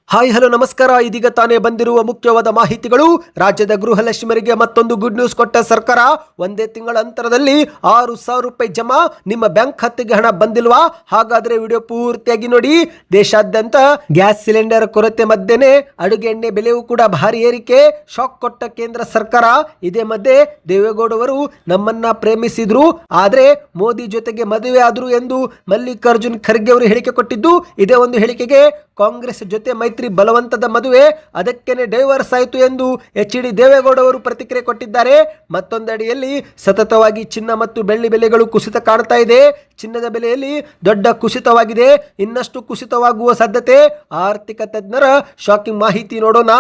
Hi hello ನಮಸ್ಕಾರ. ಇದೀಗ ತಾನೇ ಬಂದಿರುವ ಮುಖ್ಯವಾದ ಮಾಹಿತಿಗಳು. ರಾಜ್ಯದ ಗೃಹಲಕ್ಷ್ಮಿಯರಿಗೆ ಮತ್ತೊಂದು ಗುಡ್ ನ್ಯೂಸ್ ಕೊಟ್ಟ ಸರ್ಕಾರ. ಒಂದೇ ತಿಂಗಳ ಅಂತರದಲ್ಲಿ 6,000 ರೂಪಾಯಿ ಜಮಾ. ನಿಮ್ಮ ಬ್ಯಾಂಕ್ ಖಾತೆಗೆ ಹಣ ಬಂದಿಲ್ವಾ? ಹಾಗಾದ್ರೆ ವಿಡಿಯೋ ಪೂರ್ತಿಯಾಗಿ ನೋಡಿ. ದೇಶಾದ್ಯಂತ ಗ್ಯಾಸ್ ಸಿಲಿಂಡರ್ ಕೊರತೆ ಮಧ್ಯೆನೆ ಅಡುಗೆ ಎಣ್ಣೆ ಬೆಲೆಯೂ ಕೂಡ ಭಾರಿ ಏರಿಕೆ. ಶಾಕ್ ಕೊಟ್ಟ ಕೇಂದ್ರ ಸರ್ಕಾರ. ಇದೇ ಮಧ್ಯೆ ದೇವೇಗೌಡವರು ನಮ್ಮನ್ನ ಪ್ರೇಮಿಸಿದ್ರು, ಆದ್ರೆ ಮೋದಿ ಜೊತೆಗೆ ಮದುವೆ ಆದ್ರು ಎಂದು ಮಲ್ಲಿಕಾರ್ಜುನ್ ಖರ್ಗೆ ಅವರು ಹೇಳಿಕೆ ಕೊಟ್ಟಿದ್ದು. ಇದೇ ಒಂದು ಹೇಳಿಕೆಗೆ ಕಾಂಗ್ರೆಸ್ ಜೊತೆ ಮೈತ್ರಿ ಬಲವಂತದ ಮದುವೆ, ಅದಕ್ಕೇನೆ ಡೈವರ್ಸ್ ಆಯಿತು ಎಂದು ಎಚ್.ಡಿ. ದೇವೇಗೌಡ ಅವರು ಪ್ರತಿಕ್ರಿಯೆ ಕೊಟ್ಟಿದ್ದಾರೆ. ಮತ್ತೊಂದೆಡೆಯಲ್ಲಿ ಸತತವಾಗಿ ಚಿನ್ನ ಮತ್ತು ಬೆಳ್ಳಿ ಬೆಲೆಗಳು ಕುಸಿತ ಕಾಣ್ತಾ ಇದೆ. ಚಿನ್ನದ ಬೆಲೆಯಲ್ಲಿ ದೊಡ್ಡ ಕುಸಿತವಾಗಿದೆ, ಇನ್ನಷ್ಟು ಕುಸಿತವಾಗುವ ಸಾಧ್ಯತೆ. ಆರ್ಥಿಕ ತಜ್ಞರ ಶಾಕಿಂಗ್ ಮಾಹಿತಿ ನೋಡೋಣ.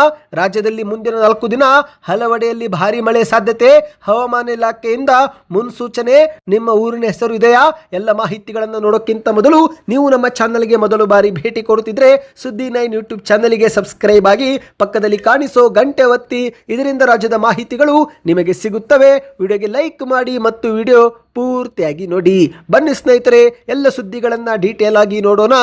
ರಾಜ್ಯದಲ್ಲಿ ಮುಂದಿನ 4 ದಿನ ಹಲವೆಡೆಯಲ್ಲಿ ಭಾರಿ ಮಳೆ ಸಾಧ್ಯತೆ. ಹವಾಮಾನ ಇಲಾಖೆಯಿಂದ ಮುನ್ಸೂಚನೆ. ನಿಮ್ಮ ಊರಿನ ಹೆಸರು ಇದೆಯಾ? ಎಲ್ಲ ಮಾಹಿತಿಗಳನ್ನು ನೋಡೋಕ್ಕಿಂತ ಮೊದಲು ನೀವು ನಮ್ಮ ಚಾನಲ್ಗೆ ಮೊದಲು ಬಾರಿ ಭೇಟಿ ಕೊಡುತ್ತಿದ್ರೆ ಸುದ್ದಿ9 ಯೂಟ್ಯೂಬ್ ಚಾನಲ್ಗೆ ಸಬ್ಸ್ಕ್ರೈಬ್ ಆಗಿ ಪಕ್ಕದಲ್ಲಿ ಕಾಣಿಸೋ ಗಂಟೆ ಒತ್ತಿ. ಇದರಿಂದ ರಾಜ್ಯದ ಮಾಹಿತಿಗಳು ನಿಮಗೆ ಸಿಗುತ್ತವೆ. ವಿಡಿಯೋಗೆ ಲೈಕ್ ಮಾಡಿ ಮತ್ತು ವಿಡಿಯೋ ಪೂರ್ತಿಯಾಗಿ ನೋಡಿ. ಬನ್ನಿ ಸ್ನೇಹಿತರೆ, ಎಲ್ಲ ಸುದ್ದಿಗಳನ್ನ ಡೀಟೇಲ್ ಆಗಿ ನೋಡೋಣ.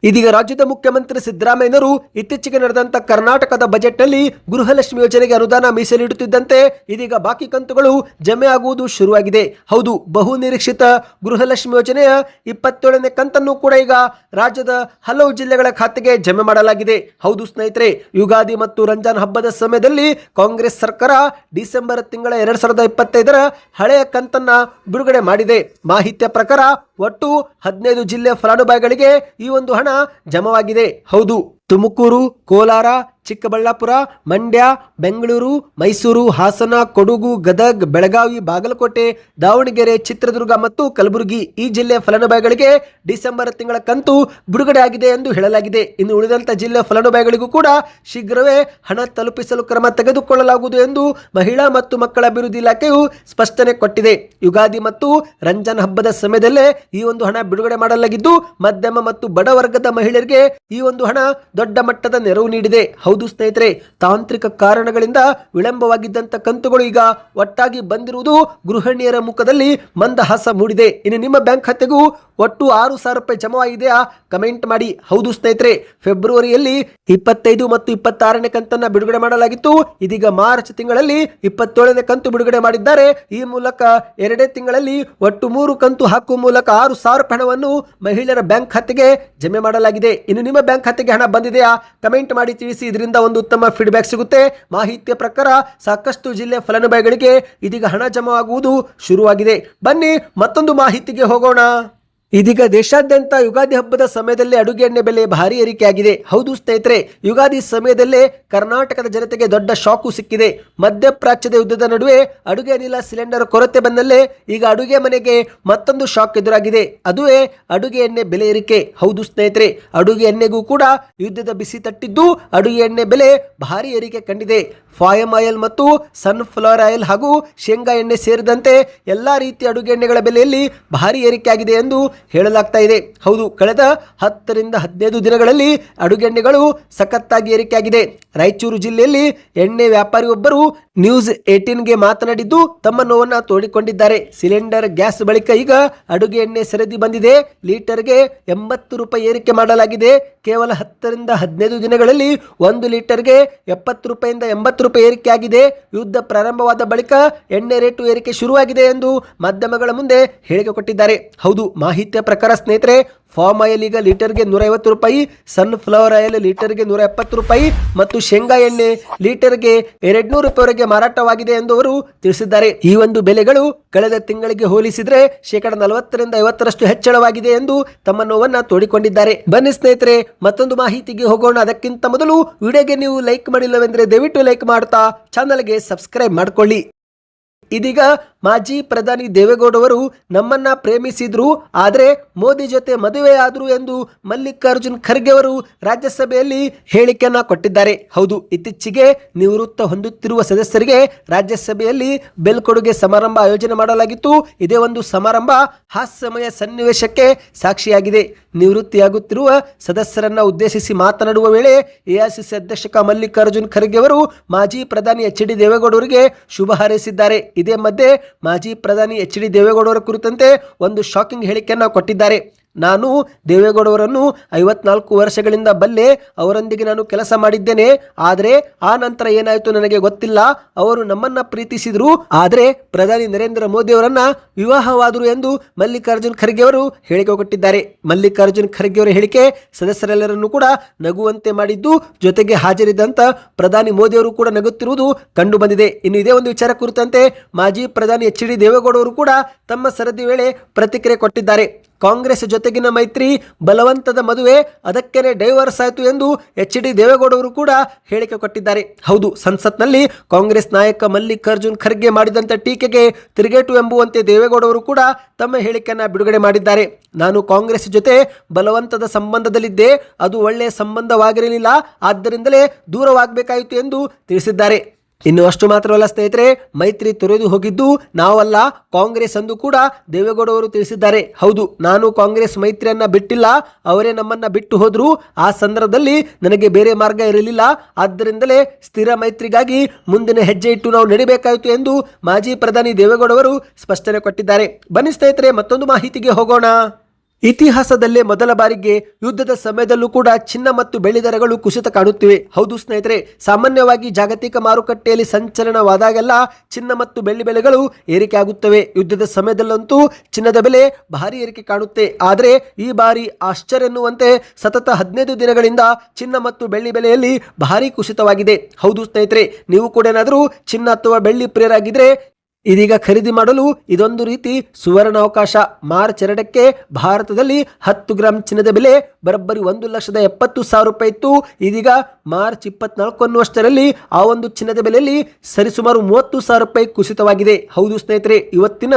ಇದೀಗ ರಾಜ್ಯದ ಮುಖ್ಯಮಂತ್ರಿ ಸಿದ್ದರಾಮಯ್ಯನವರು ಇತ್ತೀಚೆಗೆ ನಡೆದಂತ ಕರ್ನಾಟಕದ ಬಜೆಟ್ನಲ್ಲಿ ಗೃಹಲಕ್ಷ್ಮಿ ಯೋಜನೆಗೆ ಅನುದಾನ ಮೀಸಲಿಡುತ್ತಿದ್ದಂತೆ ಇದೀಗ ಬಾಕಿ ಕಂತುಗಳು ಜಮೆ ಆಗುವುದು ಶುರುವಾಗಿದೆ. ಹೌದು, ಬಹು ನಿರೀಕ್ಷಿತ ಗೃಹಲಕ್ಷ್ಮಿ ಯೋಜನೆಯ 27ನೇ ಕಂತನ್ನು ಕೂಡ ಈಗ ರಾಜ್ಯದ ಹಲವು ಜಿಲ್ಲೆಗಳ ಖಾತೆಗೆ ಜಮೆ ಮಾಡಲಾಗಿದೆ. ಹೌದು ಸ್ನೇಹಿತರೆ, ಯುಗಾದಿ ಮತ್ತು ರಂಜಾನ್ ಹಬ್ಬದ ಸಮಯದಲ್ಲಿ ಕಾಂಗ್ರೆಸ್ ಸರ್ಕಾರ ಡಿಸೆಂಬರ್ ತಿಂಗಳ 2025ರ ಹಳೆಯ ಕಂತನ್ನ ಬಿಡುಗಡೆ ಮಾಡಿದೆ. ಮಾಹಿತಿಯ ಪ್ರಕಾರ ಒಟ್ಟು 15 ಜಿಲ್ಲೆ ಫಲಾನುಭವಿಗಳಿಗೆ ಈ ಒಂದು ಹಣ ಜಮವಾಗಿದೆ. ಹೌದು, ತುಮಕೂರು, ಕೋಲಾರ, ಚಿಕ್ಕಬಳ್ಳಾಪುರ, ಮಂಡ್ಯ, ಬೆಂಗಳೂರು, ಮೈಸೂರು, ಹಾಸನ, ಕೊಡಗು, ಗದಗ್, ಬೆಳಗಾವಿ, ಬಾಗಲಕೋಟೆ, ದಾವಣಗೆರೆ, ಚಿತ್ರದುರ್ಗ ಮತ್ತು ಕಲಬುರಗಿ ಈ ಜಿಲ್ಲೆಯ ಫಲಾನುಭವಿಗಳಿಗೆ ಡಿಸೆಂಬರ್ ತಿಂಗಳ ಕಂತು ಬಿಡುಗಡೆ ಆಗಿದೆ ಎಂದು ಹೇಳಲಾಗಿದೆ. ಇನ್ನು ಉಳಿದಂತ ಜಿಲ್ಲೆಯ ಫಲಾನುಭವಿಗಳಿಗೂ ಕೂಡ ಶೀಘ್ರವೇ ಹಣ ತಲುಪಿಸಲು ಕ್ರಮ ತೆಗೆದುಕೊಳ್ಳಲಾಗುವುದು ಎಂದು ಮಹಿಳಾ ಮತ್ತು ಮಕ್ಕಳ ಅಭಿವೃದ್ಧಿ ಇಲಾಖೆಯು ಸ್ಪಷ್ಟನೆ ಕೊಟ್ಟಿದೆ. ಯುಗಾದಿ ಮತ್ತು ರಂಜಾನ್ ಹಬ್ಬದ ಸಮಯದಲ್ಲೇ ಈ ಒಂದು ಹಣ ಬಿಡುಗಡೆ ಮಾಡಲಾಗಿದ್ದು, ಮಧ್ಯಮ ಮತ್ತು ಬಡ ವರ್ಗದ ಮಹಿಳೆಯರಿಗೆ ಈ ಒಂದು ಹಣ ದೊಡ್ಡ ಮಟ್ಟದ ನೆರವು ನೀಡಿದೆ. ಹೌದು ಸ್ನೇಹಿತರೆ, ತಾಂತ್ರಿಕ ಕಾರಣಗಳಿಂದ ವಿಳಂಬವಾಗಿದ್ದಂತ ಕಂತುಗಳು ಈಗ ಒಟ್ಟಾಗಿ ಬಂದಿರುವುದು ಗೃಹಿಣಿಯರ ಮುಖದಲ್ಲಿ ಮಂದಹಾಸ ಮೂಡಿದೆ. ಇನ್ನು ನಿಮ್ಮ ಬ್ಯಾಂಕ್ ಖಾತೆಗೂ ಒಟ್ಟು 6,000 ರೂಪಾಯಿ ಜಮಾ ಇದೆಯಾ? ಕಮೆಂಟ್ ಮಾಡಿ. ಹೌದು ಸ್ನೇಹಿತರೆ, ಫೆಬ್ರವರಿಯಲ್ಲಿ 25 ಮತ್ತು 26ನೇ ಕಂತನ್ನ ಬಿಡುಗಡೆ ಮಾಡಲಾಗಿತ್ತು. ಇದೀಗ ಮಾರ್ಚ್ ತಿಂಗಳಲ್ಲಿ 27ನೇ ಕಂತು ಬಿಡುಗಡೆ ಮಾಡಿದ್ದಾರೆ. ಈ ಮೂಲಕ 2 ತಿಂಗಳಲ್ಲಿ ಒಟ್ಟು 3 ಕಂತು ಹಾಕುವ ಮೂಲಕ 6,000 ರೂಪಾಯಿ ಹಣವನ್ನು ಮಹಿಳೆಯರ ಬ್ಯಾಂಕ್ ಖಾತೆಗೆ ಜಮೆ ಮಾಡಲಾಗಿದೆ. ಇನ್ನು ನಿಮ್ಮ ಬ್ಯಾಂಕ್ ಖಾತೆಗೆ ಹಣ ಬಂದಿದೆಯಾ? ಕಮೆಂಟ್ ಮಾಡಿ ತಿಳಿಸಿ. ಇದರಿಂದ ಒಂದು ಉತ್ತಮ ಫೀಡ್ಬ್ಯಾಕ್ ಸಿಗುತ್ತೆ. ಮಾಹಿತಿಯ ಪ್ರಕಾರ ಸಾಕಷ್ಟು ಜಿಲ್ಲೆ ಫಲಾನುಭವಿಗಳಿಗೆ ಇದೀಗ ಹಣ ಜಮಾ ಆಗುವುದು ಶುರುವಾಗಿದೆ. ಬನ್ನಿ ಮತ್ತೊಂದು ಮಾಹಿತಿಗೆ ಹೋಗೋಣ. ಇದೀಗ ದೇಶಾದ್ಯಂತ ಯುಗಾದಿ ಹಬ್ಬದ ಸಮಯದಲ್ಲಿ ಅಡುಗೆ ಎಣ್ಣೆ ಬೆಲೆ ಭಾರಿ ಏರಿಕೆಯಾಗಿದೆ. ಹೌದು ಸ್ನೇಹಿತರೆ, ಯುಗಾದಿ ಸಮಯದಲ್ಲೇ ಕರ್ನಾಟಕದ ಜನತೆಗೆ ದೊಡ್ಡ ಶಾಕು ಸಿಕ್ಕಿದೆ. ಮಧ್ಯಪ್ರಾಚ್ಯದ ಯುದ್ಧದ ನಡುವೆ ಅಡುಗೆ ಅನಿಲ ಸಿಲಿಂಡರ್ ಕೊರತೆ ಬಂದಲ್ಲೇ ಈಗ ಅಡುಗೆ ಮನೆಗೆ ಮತ್ತೊಂದು ಶಾಕ್ ಎದುರಾಗಿದೆ. ಅದುವೇ ಅಡುಗೆ ಎಣ್ಣೆ ಬೆಲೆ ಏರಿಕೆ. ಹೌದು ಸ್ನೇಹಿತರೆ, ಅಡುಗೆ ಎಣ್ಣೆಗೂ ಕೂಡ ಯುದ್ಧದ ಬಿಸಿ ತಟ್ಟಿದ್ದು ಅಡುಗೆ ಎಣ್ಣೆ ಬೆಲೆ ಭಾರಿ ಏರಿಕೆ ಕಂಡಿದೆ. ಫಾಯಮ್ ಆಯಿಲ್ ಮತ್ತು ಸನ್ಫ್ಲವರ್ ಆಯಿಲ್ ಹಾಗೂ ಶೇಂಗಾ ಎಣ್ಣೆ ಸೇರಿದಂತೆ ಎಲ್ಲಾ ರೀತಿಯ ಅಡುಗೆ ಎಣ್ಣೆಗಳ ಬೆಲೆಯಲ್ಲಿ ಭಾರಿ ಏರಿಕೆಯಾಗಿದೆ ಎಂದು ಹೇಳಲಾಗ್ತಾ ಇದೆ. ಹೌದು, ಕಳೆದ 10 ರಿಂದ 15 ದಿನಗಳಲ್ಲಿ ಅಡುಗೆ ಎಣ್ಣೆಗಳು ಸಖತ್ತಾಗಿ ಏರಿಕೆಯಾಗಿದೆ. ರಾಯಚೂರು ಜಿಲ್ಲೆಯಲ್ಲಿ ಎಣ್ಣೆ ವ್ಯಾಪಾರಿ ಒಬ್ಬರು ನ್ಯೂಸ್ 18ಗೆ ಮಾತನಾಡಿದ್ದು ತಮ್ಮ ನೋವನ್ನ ತೋಡಿಕೊಂಡಿದ್ದಾರೆ. ಸಿಲಿಂಡರ್ ಗ್ಯಾಸ್ ಬಳಿಕ ಈಗ ಅಡುಗೆ ಎಣ್ಣೆ ಸರದಿ ಬಂದಿದೆ. ಲೀಟರ್ಗೆ 80 ರೂಪಾಯಿ ಏರಿಕೆ ಮಾಡಲಾಗಿದೆ. ಕೇವಲ 10 ರಿಂದ 15 ದಿನಗಳಲ್ಲಿ 1 ಲೀಟರ್ಗೆ 70 ರೂಪಾಯಿಂದ 80 ರೂಪಾಯಿ ಏರಿಕೆಯಾಗಿದೆ. ಯುದ್ಧ ಪ್ರಾರಂಭವಾದ ಬಳಿಕ ಎಣ್ಣೆ ರೇಟು ಏರಿಕೆ ಶುರುವಾಗಿದೆ ಎಂದು ಮಾಧ್ಯಮಗಳ ಮುಂದೆ ಹೇಳಿಕೆ ಕೊಟ್ಟಿದ್ದಾರೆ. ಹೌದು, ಮಾಹಿತಿಯ ಪ್ರಕಾರ ಸ್ನೇಹಿತರೆ, ಫಾರ್ಮ್ ಆಯಿಲ್ ಈಗ ಲೀಟರ್ಗೆ 150 ರೂಪಾಯಿ, ಸನ್ಫ್ಲವರ್ ಆಯಿಲ್ ಲೀಟರ್ಗೆ 170 ರೂಪಾಯಿ ಮತ್ತು ಶೇಂಗಾ ಎಣ್ಣೆ ಲೀಟರ್ಗೆ 200 ರೂಪಾಯಿವರೆಗೆ ಮಾರಾಟವಾಗಿದೆ ಎಂದು ಅವರು ತಿಳಿಸಿದ್ದಾರೆ. ಈ ಒಂದು ಬೆಲೆಗಳು ಕಳೆದ ತಿಂಗಳಿಗೆ ಹೋಲಿಸಿದ್ರೆ 40% ರಿಂದ 50% ಹೆಚ್ಚಳವಾಗಿದೆ ಎಂದು ತಮ್ಮ ನೋವನ್ನ ತೋಡಿಕೊಂಡಿದ್ದಾರೆ. ಬನ್ನಿ ಸ್ನೇಹಿತರೆ, ಮತ್ತೊಂದು ಮಾಹಿತಿಗೆ ಹೋಗೋಣ. ಅದಕ್ಕಿಂತ ಮೊದಲು ವಿಡಿಯೋಗೆ ನೀವು ಲೈಕ್ ಮಾಡಿಲ್ಲವೆಂದ್ರೆ ದಯವಿಟ್ಟು ಲೈಕ್ ಮಾಡ್ತಾ ಚಾನಲ್ಗೆ ಸಬ್ಸ್ಕ್ರೈಬ್ ಮಾಡ್ಕೊಳ್ಳಿ. ಇದೀಗ ಮಾಜಿ ಪ್ರಧಾನಿ ದೇವೇಗೌಡವರು ನಮ್ಮನ್ನ ಪ್ರೇಮಿಸಿದ್ರು, ಆದರೆ ಮೋದಿ ಜೊತೆ ಮದುವೆ ಆದ್ರು ಎಂದು ಮಲ್ಲಿಕಾರ್ಜುನ್ ಖರ್ಗೆ ಅವರು ರಾಜ್ಯಸಭೆಯಲ್ಲಿ ಹೇಳಿಕೆಯನ್ನ ಕೊಟ್ಟಿದ್ದಾರೆ. ಹೌದು, ಇತ್ತೀಚೆಗೆ ನಿವೃತ್ತ ಹೊಂದುತ್ತಿರುವ ಸದಸ್ಯರಿಗೆ ರಾಜ್ಯಸಭೆಯಲ್ಲಿ ಬೆಲ್ಕೊಡುಗೆ ಸಮಾರಂಭ ಆಯೋಜನೆ ಮಾಡಲಾಗಿತ್ತು. ಇದೇ ಒಂದು ಸಮಾರಂಭ ಹಾಸ್ಯಮಯ ಸನ್ನಿವೇಶಕ್ಕೆ ಸಾಕ್ಷಿಯಾಗಿದೆ. ನಿವೃತ್ತಿಯಾಗುತ್ತಿರುವ ಸದಸ್ಯರನ್ನ ಉದ್ದೇಶಿಸಿ ಮಾತನಾಡುವ ವೇಳೆ ಎಐಸಿಸಿ ಅಧ್ಯಕ್ಷ ಮಲ್ಲಿಕಾರ್ಜುನ್ ಖರ್ಗೆ ಅವರು ಮಾಜಿ ಪ್ರಧಾನಿ ಎಚ್.ಡಿ. ದೇವೇಗೌಡರಿಗೆ ಶುಭ ಹಾರೈಸಿದ್ದಾರೆ. ಇದೇ ಮಧ್ಯೆ ಮಾಜಿ ಪ್ರಧಾನಿ ಎಚ್.ಡಿ. ದೇವೇಗೌಡರ ಕುರಿತಂತೆ ಒಂದು ಶಾಕಿಂಗ್ ಹೇಳಿಕೆಯನ್ನು ಕೊಟ್ಟಿದ್ದಾರೆ. ನಾನು ದೇವೇಗೌಡವರನ್ನು 54 ವರ್ಷಗಳಿಂದ ಬಲ್ಲೆ, ಅವರೊಂದಿಗೆ ನಾನು ಕೆಲಸ ಮಾಡಿದ್ದೇನೆ. ಆದರೆ ಆ ನಂತರ ಏನಾಯಿತು ನನಗೆ ಗೊತ್ತಿಲ್ಲ. ಅವರು ನಮ್ಮನ್ನ ಪ್ರೀತಿಸಿದ್ರು, ಆದರೆ ಪ್ರಧಾನಿ ನರೇಂದ್ರ ಮೋದಿ ಅವರನ್ನ ವಿವಾಹವಾದರು ಎಂದು ಮಲ್ಲಿಕಾರ್ಜುನ್ ಖರ್ಗೆ ಅವರು ಹೇಳಿಕೆ ಕೊಟ್ಟಿದ್ದಾರೆ. ಮಲ್ಲಿಕಾರ್ಜುನ್ ಖರ್ಗೆ ಅವರ ಹೇಳಿಕೆ ಸದಸ್ಯರೆಲ್ಲರನ್ನು ಕೂಡ ನಗುವಂತೆ ಮಾಡಿದ್ದು, ಜೊತೆಗೆ ಹಾಜರಿದ್ದಂತ ಪ್ರಧಾನಿ ಮೋದಿ ಅವರು ಕೂಡ ನಗುತ್ತಿರುವುದು ಕಂಡು ಬಂದಿದೆ. ಇನ್ನು ಇದೇ ಒಂದು ವಿಚಾರ ಕುರಿತಂತೆ ಮಾಜಿ ಪ್ರಧಾನಿ ಎಚ್.ಡಿ. ದೇವೇಗೌಡ ಅವರು ಕೂಡ ತಮ್ಮ ಸರದಿ ವೇಳೆ ಪ್ರತಿಕ್ರಿಯೆ ಕೊಟ್ಟಿದ್ದಾರೆ. ಕಾಂಗ್ರೆಸ್ ಜೊತೆಗಿನ ಮೈತ್ರಿ ಬಲವಂತದ ಮದುವೆ, ಅದಕ್ಕೇನೆ ಡೈವರ್ಸ್ ಆಯಿತು ಎಂದು ಎಚ್.ಡಿ. ದೇವೇಗೌಡ ಅವರು ಕೂಡ ಹೇಳಿಕೆ ಕೊಟ್ಟಿದ್ದಾರೆ. ಹೌದು, ಸಂಸತ್ನಲ್ಲಿ ಕಾಂಗ್ರೆಸ್ ನಾಯಕ ಮಲ್ಲಿಕಾರ್ಜುನ್ ಖರ್ಗೆ ಮಾಡಿದಂಥ ಟೀಕೆಗೆ ತಿರುಗೇಟು ಎಂಬುವಂತೆ ದೇವೇಗೌಡ ಅವರು ಕೂಡ ತಮ್ಮ ಹೇಳಿಕೆಯನ್ನು ಬಿಡುಗಡೆ ಮಾಡಿದ್ದಾರೆ. ನಾನು ಕಾಂಗ್ರೆಸ್ ಜೊತೆ ಬಲವಂತದ ಸಂಬಂಧದಲ್ಲಿದ್ದೆ, ಅದು ಒಳ್ಳೆಯ ಸಂಬಂಧವಾಗಿರಲಿಲ್ಲ, ಆದ್ದರಿಂದಲೇ ದೂರವಾಗಬೇಕಾಯಿತು ಎಂದು ತಿಳಿಸಿದ್ದಾರೆ. ಇನ್ನು ಅಷ್ಟು ಮಾತ್ರವಲ್ಲ ಸ್ನೇಹಿತರೆ, ಮೈತ್ರಿ ತೊರೆದು ಹೋಗಿದ್ದು ನಾವಲ್ಲ, ಕಾಂಗ್ರೆಸ್ ಅಂದು ಕೂಡ ದೇವೇಗೌಡ ಅವರು ತಿಳಿಸಿದ್ದಾರೆ. ಹೌದು, ನಾನು ಕಾಂಗ್ರೆಸ್ ಮೈತ್ರಿಯನ್ನ ಬಿಟ್ಟಿಲ್ಲ, ಅವರೇ ನಮ್ಮನ್ನ ಬಿಟ್ಟು ಹೋದ್ರು. ಆ ಸಂದರ್ಭದಲ್ಲಿ ನನಗೆ ಬೇರೆ ಮಾರ್ಗ ಇರಲಿಲ್ಲ, ಆದ್ದರಿಂದಲೇ ಸ್ಥಿರ ಮೈತ್ರಿಗಾಗಿ ಮುಂದಿನ ಹೆಜ್ಜೆ ಇಟ್ಟು ನಾವು ನಡಿಬೇಕಾಯಿತು ಎಂದು ಮಾಜಿ ಪ್ರಧಾನಿ ದೇವೇಗೌಡ ಅವರು ಸ್ಪಷ್ಟನೆ ಕೊಟ್ಟಿದ್ದಾರೆ. ಬನ್ನಿ ಸ್ನೇಹಿತರೆ, ಮತ್ತೊಂದು ಮಾಹಿತಿಗೆ ಹೋಗೋಣ. ಇತಿಹಾಸದಲ್ಲೇ ಮೊದಲ ಬಾರಿಗೆ ಯುದ್ಧದ ಸಮಯದಲ್ಲೂ ಕೂಡ ಚಿನ್ನ ಮತ್ತು ಬೆಳ್ಳಿ ದರಗಳು ಕುಸಿತ ಕಾಣುತ್ತಿವೆ. ಹೌದು ಸ್ನೇಹಿತರೆ, ಸಾಮಾನ್ಯವಾಗಿ ಜಾಗತಿಕ ಮಾರುಕಟ್ಟೆಯಲ್ಲಿ ಸಂಚಲನವಾದಾಗೆಲ್ಲ ಚಿನ್ನ ಮತ್ತು ಬೆಳ್ಳಿ ಬೆಲೆಗಳು ಏರಿಕೆ ಆಗುತ್ತವೆ. ಯುದ್ಧದ ಸಮಯದಲ್ಲಂತೂ ಚಿನ್ನದ ಬೆಲೆ ಭಾರಿ ಏರಿಕೆ ಕಾಣುತ್ತೆ. ಆದರೆ ಈ ಬಾರಿ ಆಶ್ಚರ್ಯ ಎನ್ನುವಂತೆ ಸತತ 15 ದಿನಗಳಿಂದ ಚಿನ್ನ ಮತ್ತು ಬೆಳ್ಳಿ ಬೆಲೆಯಲ್ಲಿ ಭಾರಿ ಕುಸಿತವಾಗಿದೆ. ಹೌದು ಸ್ನೇಹಿತರೆ, ನೀವು ಕೂಡ ಏನಾದರೂ ಚಿನ್ನ ಅಥವಾ ಬೆಳ್ಳಿ ಪ್ರಿಯರಾಗಿದ್ರೆ ಇದೀಗ ಖರೀದಿ ಮಾಡಲು ಇದೊಂದು ರೀತಿ ಸುವರ್ಣ ಅವಕಾಶ. ಮಾರ್ಚ್ 2ಕ್ಕೆ ಭಾರತದಲ್ಲಿ 10 ಗ್ರಾಂ ಚಿನ್ನದ ಬೆಲೆ ಬರೋಬ್ಬರಿ 1,70,000 ರೂಪಾಯಿ ಇತ್ತು. ಇದೀಗ ಮಾರ್ಚ್ 24 ಅನ್ನುವಷ್ಟರಲ್ಲಿ ಆ ಒಂದು ಚಿನ್ನದ ಬೆಲೆಯಲ್ಲಿ ಸರಿಸುಮಾರು 30,000 ರೂಪಾಯಿ ಕುಸಿತವಾಗಿದೆ. ಹೌದು ಸ್ನೇಹಿತರೆ, ಇವತ್ತಿನ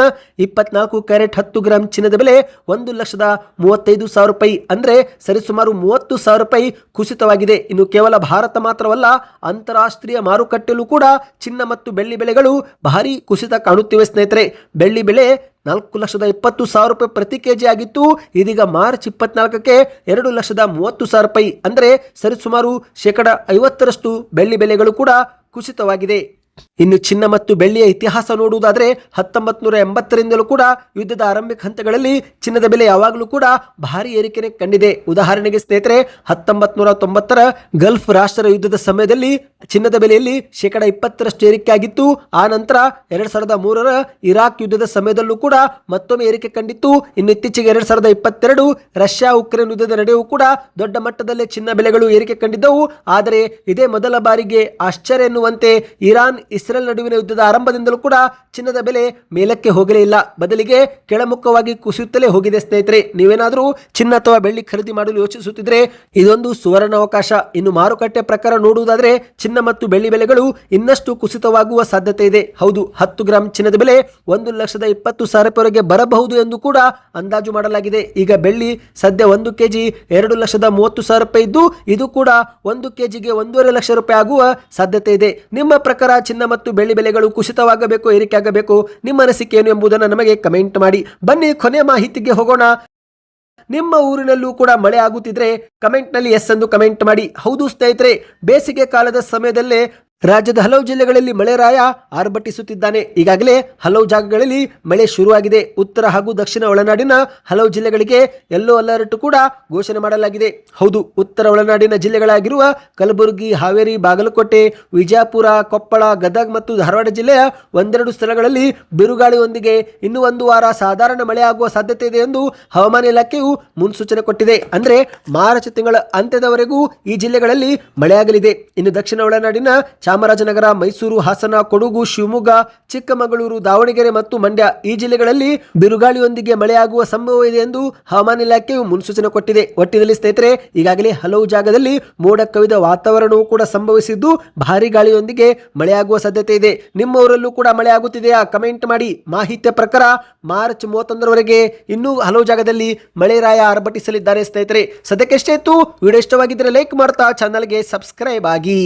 24 ಕ್ಯಾರೆಟ್ 10 ಗ್ರಾಂ ಚಿನ್ನದ ಬೆಲೆ 1,35,000 ರೂಪಾಯಿ, ಅಂದ್ರೆ ಸರಿಸುಮಾರು 30,000 ರೂಪಾಯಿ ಕುಸಿತವಾಗಿದೆ. ಇನ್ನು ಕೇವಲ ಭಾರತ ಮಾತ್ರವಲ್ಲ, ಅಂತಾರಾಷ್ಟ್ರೀಯ ಮಾರುಕಟ್ಟೆಯಲ್ಲೂ ಕೂಡ ಚಿನ್ನ ಮತ್ತು ಬೆಳ್ಳಿ ಬೆಲೆಗಳು ಭಾರಿ ಕುಸಿತ ಕಾಣುತ್ತಿವೆ ಸ್ನೇಹಿತರೆ. ಬೆಳ್ಳಿ ಬೆಲೆ 4,20,000 ರೂಪಾಯಿ ಪ್ರತಿ ಕೆಜಿ ಆಗಿತ್ತು. ಇದೀಗ ಮಾರ್ಚ್ 24ಕ್ಕೆ 2,30,000 ರೂಪಾಯಿ, ಅಂದರೆ ಸರಿಸುಮಾರು 50% ಬೆಳ್ಳಿ ಬೆಲೆಗಳು ಕೂಡ ಕುಸಿತವಾಗಿದೆ. ಇನ್ನು ಚಿನ್ನ ಮತ್ತು ಬೆಳ್ಳಿಯ ಇತಿಹಾಸ ನೋಡುವುದಾದರೆ 1980ರಿಂದಲೂ ಕೂಡ ಯುದ್ಧದ ಆರಂಭಿಕ ಹಂತಗಳಲ್ಲಿ ಚಿನ್ನದ ಬೆಲೆ ಯಾವಾಗಲೂ ಕೂಡ ಭಾರಿ ಏರಿಕೆ ಕಂಡಿದೆ. ಉದಾಹರಣೆಗೆ ಸ್ನೇಹಿತರೆ, 1990ರ ಗಲ್ಫ್ ರಾಷ್ಟ್ರ ಯುದ್ಧದ ಸಮಯದಲ್ಲಿ ಚಿನ್ನದ ಬೆಲೆಯಲ್ಲಿ 20% ಏರಿಕೆ ಆಗಿತ್ತು. ಆ ನಂತರ 2003ರ ಇರಾಕ್ ಯುದ್ಧದ ಸಮಯದಲ್ಲೂ ಕೂಡ ಮತ್ತೊಮ್ಮೆ ಏರಿಕೆ ಕಂಡಿತ್ತು. ಇನ್ನು ಇತ್ತೀಚೆಗೆ 2022 ರಷ್ಯಾ ಉಕ್ರೇನ್ ಯುದ್ಧದ ನಡುವೆಯೂ ಕೂಡ ದೊಡ್ಡ ಮಟ್ಟದಲ್ಲೇ ಚಿನ್ನ ಬೆಲೆಗಳು ಏರಿಕೆ ಕಂಡಿದ್ದವು. ಆದರೆ ಇದೇ ಮೊದಲ ಬಾರಿಗೆ ಆಶ್ಚರ್ಯ ಎನ್ನುವಂತೆ ಇರಾನ್ ಇಸ್ರೇಲ್ ನಡುವಿನ ಯುದ್ಧದ ಆರಂಭದಿಂದಲೂ ಕೂಡ ಚಿನ್ನದ ಬೆಲೆ ಮೇಲಕ್ಕೆ ಹೋಗಲೇ ಇಲ್ಲ, ಬದಲಿಗೆ ಕೆಳಮುಖವಾಗಿ ಕುಸಿಯುತ್ತಲೇ ಹೋಗಿದೆ. ಸ್ನೇಹಿತರೆ, ನೀವೇನಾದರೂ ಚಿನ್ನ ಅಥವಾ ಬೆಳ್ಳಿ ಖರೀದಿ ಮಾಡಲು ಯೋಚಿಸುತ್ತಿದ್ರೆ ಇದೊಂದು ಸುವರ್ಣ ಅವಕಾಶ. ಇನ್ನು ಮಾರುಕಟ್ಟೆ ಪ್ರಕಾರ ನೋಡುವುದಾದರೆ ಚಿನ್ನ ಮತ್ತು ಬೆಳ್ಳಿ ಬೆಲೆಗಳು ಇನ್ನಷ್ಟು ಕುಸಿತವಾಗುವ ಸಾಧ್ಯತೆ ಇದೆ. ಹೌದು, 10 ಗ್ರಾಂ ಚಿನ್ನದ ಬೆಲೆ 1,20,000 ರೂಪಾಯಿವರೆಗೆ ಬರಬಹುದು ಎಂದು ಕೂಡ ಅಂದಾಜು ಮಾಡಲಾಗಿದೆ. ಈಗ ಬೆಳ್ಳಿ ಸದ್ಯ 1 ಕೆಜಿ 2,30,000 ರೂಪಾಯಿ ಇದ್ದು, ಇದು ಕೂಡ 1 ಕೆಜಿಗೆ 1,50,000 ರೂಪಾಯಿ ಆಗುವ ಸಾಧ್ಯತೆ ಇದೆ. ನಿಮ್ಮ ಪ್ರಕಾರ ಚಿನ್ನ ಮತ್ತು ಬೆಳ್ಳಿ ಬೆಲೆಗಳು ಕುಸಿತವಾಗಬೇಕು, ಏರಿಕೆ ಆಗಬೇಕು, ನಿಮ್ಮ ಅನಿಸಿಕೆ ಏನು ಎಂಬುದನ್ನು ನಮಗೆ ಕಮೆಂಟ್ ಮಾಡಿ. ಬನ್ನಿ ಕೊನೆಯ ಮಾಹಿತಿಗೆ ಹೋಗೋಣ. ನಿಮ್ಮ ಊರಿನಲ್ಲೂ ಕೂಡ ಮಳೆ ಆಗುತ್ತಿದ್ರೆ ಕಮೆಂಟ್ ನಲ್ಲಿ ಎಸ್ ಎಂದು ಕಮೆಂಟ್ ಮಾಡಿ. ಹೌದು ಸ್ನೇಹಿತರೆ, ಬೇಸಿಗೆ ಕಾಲದ ಸಮಯದಲ್ಲೇ ರಾಜ್ಯದ ಹಲವು ಜಿಲ್ಲೆಗಳಲ್ಲಿ ಮಳೆರಾಯ ಆರ್ಭಟಿಸುತ್ತಿದ್ದಾನೆ. ಈಗಾಗಲೇ ಹಲವು ಜಾಗಗಳಲ್ಲಿ ಮಳೆ ಶುರುವಾಗಿದೆ. ಉತ್ತರ ಹಾಗೂ ದಕ್ಷಿಣ ಒಳನಾಡಿನ ಹಲವು ಜಿಲ್ಲೆಗಳಿಗೆ ಯೆಲ್ಲೋ ಅಲರ್ಟ್ ಕೂಡ ಘೋಷಣೆ ಮಾಡಲಾಗಿದೆ. ಹೌದು, ಉತ್ತರ ಒಳನಾಡಿನ ಜಿಲ್ಲೆಗಳಾಗಿರುವ ಕಲಬುರಗಿ, ಹಾವೇರಿ, ಬಾಗಲಕೋಟೆ, ವಿಜಯಪುರ, ಕೊಪ್ಪಳ, ಗದಗ ಮತ್ತು ಧಾರವಾಡ ಜಿಲ್ಲೆಯ ಒಂದೆರಡು ಸ್ಥಳಗಳಲ್ಲಿ ಬಿರುಗಾಳಿಯೊಂದಿಗೆ ಇನ್ನು 1 ವಾರ ಸಾಧಾರಣ ಮಳೆ ಆಗುವ ಸಾಧ್ಯತೆ ಇದೆ ಎಂದು ಹವಾಮಾನ ಇಲಾಖೆಯು ಮುನ್ಸೂಚನೆ ಕೊಟ್ಟಿದೆ. ಅಂದ್ರೆ ಮಾರ್ಚ್ ತಿಂಗಳ ಅಂತ್ಯದವರೆಗೂ ಈ ಜಿಲ್ಲೆಗಳಲ್ಲಿ ಮಳೆಯಾಗಲಿದೆ. ಇನ್ನು ದಕ್ಷಿಣ ಒಳನಾಡಿನ ಚಾಮರಾಜನಗರ, ಮೈಸೂರು, ಹಾಸನ, ಕೊಡಗು, ಶಿವಮೊಗ್ಗ, ಚಿಕ್ಕಮಗಳೂರು, ದಾವಣಗೆರೆ ಮತ್ತು ಮಂಡ್ಯ ಈ ಜಿಲ್ಲೆಗಳಲ್ಲಿ ಬಿರುಗಾಳಿಯೊಂದಿಗೆ ಮಳೆಯಾಗುವ ಸಂಭವ ಇದೆ ಎಂದು ಹವಾಮಾನ ಇಲಾಖೆಯು ಮುನ್ಸೂಚನೆ ಕೊಟ್ಟಿದೆ. ಒಟ್ಟಿನಲ್ಲಿ ಸ್ನೇಹಿತರೆ, ಈಗಾಗಲೇ ಹಲವು ಜಾಗದಲ್ಲಿ ಮೋಡ ಕವಿದ ವಾತಾವರಣವೂ ಕೂಡ ಸಂಭವಿಸಿದ್ದು ಭಾರಿ ಗಾಳಿಯೊಂದಿಗೆ ಮಳೆಯಾಗುವ ಸಾಧ್ಯತೆ ಇದೆ. ನಿಮ್ಮ ಊರಲ್ಲೂ ಕೂಡ ಮಳೆ ಆಗುತ್ತಿದೆಯಾ? ಕಮೆಂಟ್ ಮಾಡಿ. ಮಾಹಿತಿಯ ಪ್ರಕಾರ ಮಾರ್ಚ್ 31ರವರೆಗೆ ಇನ್ನೂ ಹಲವು ಜಾಗದಲ್ಲಿ ಮಳೆರಾಯ ಆರ್ಭಟಿಸಲಿದ್ದಾರೆ. ಸ್ನೇಹಿತರೆ, ಸದ್ಯಕ್ಕೆ ಎಷ್ಟೇ ಇತ್ತು. ವಿಡಿಯೋ ಇಷ್ಟವಾಗಿದ್ದರೆ ಲೈಕ್ ಮಾಡ್ತಾ ಚಾನಲ್ಗೆ ಸಬ್ಸ್ಕ್ರೈಬ್ ಆಗಿ.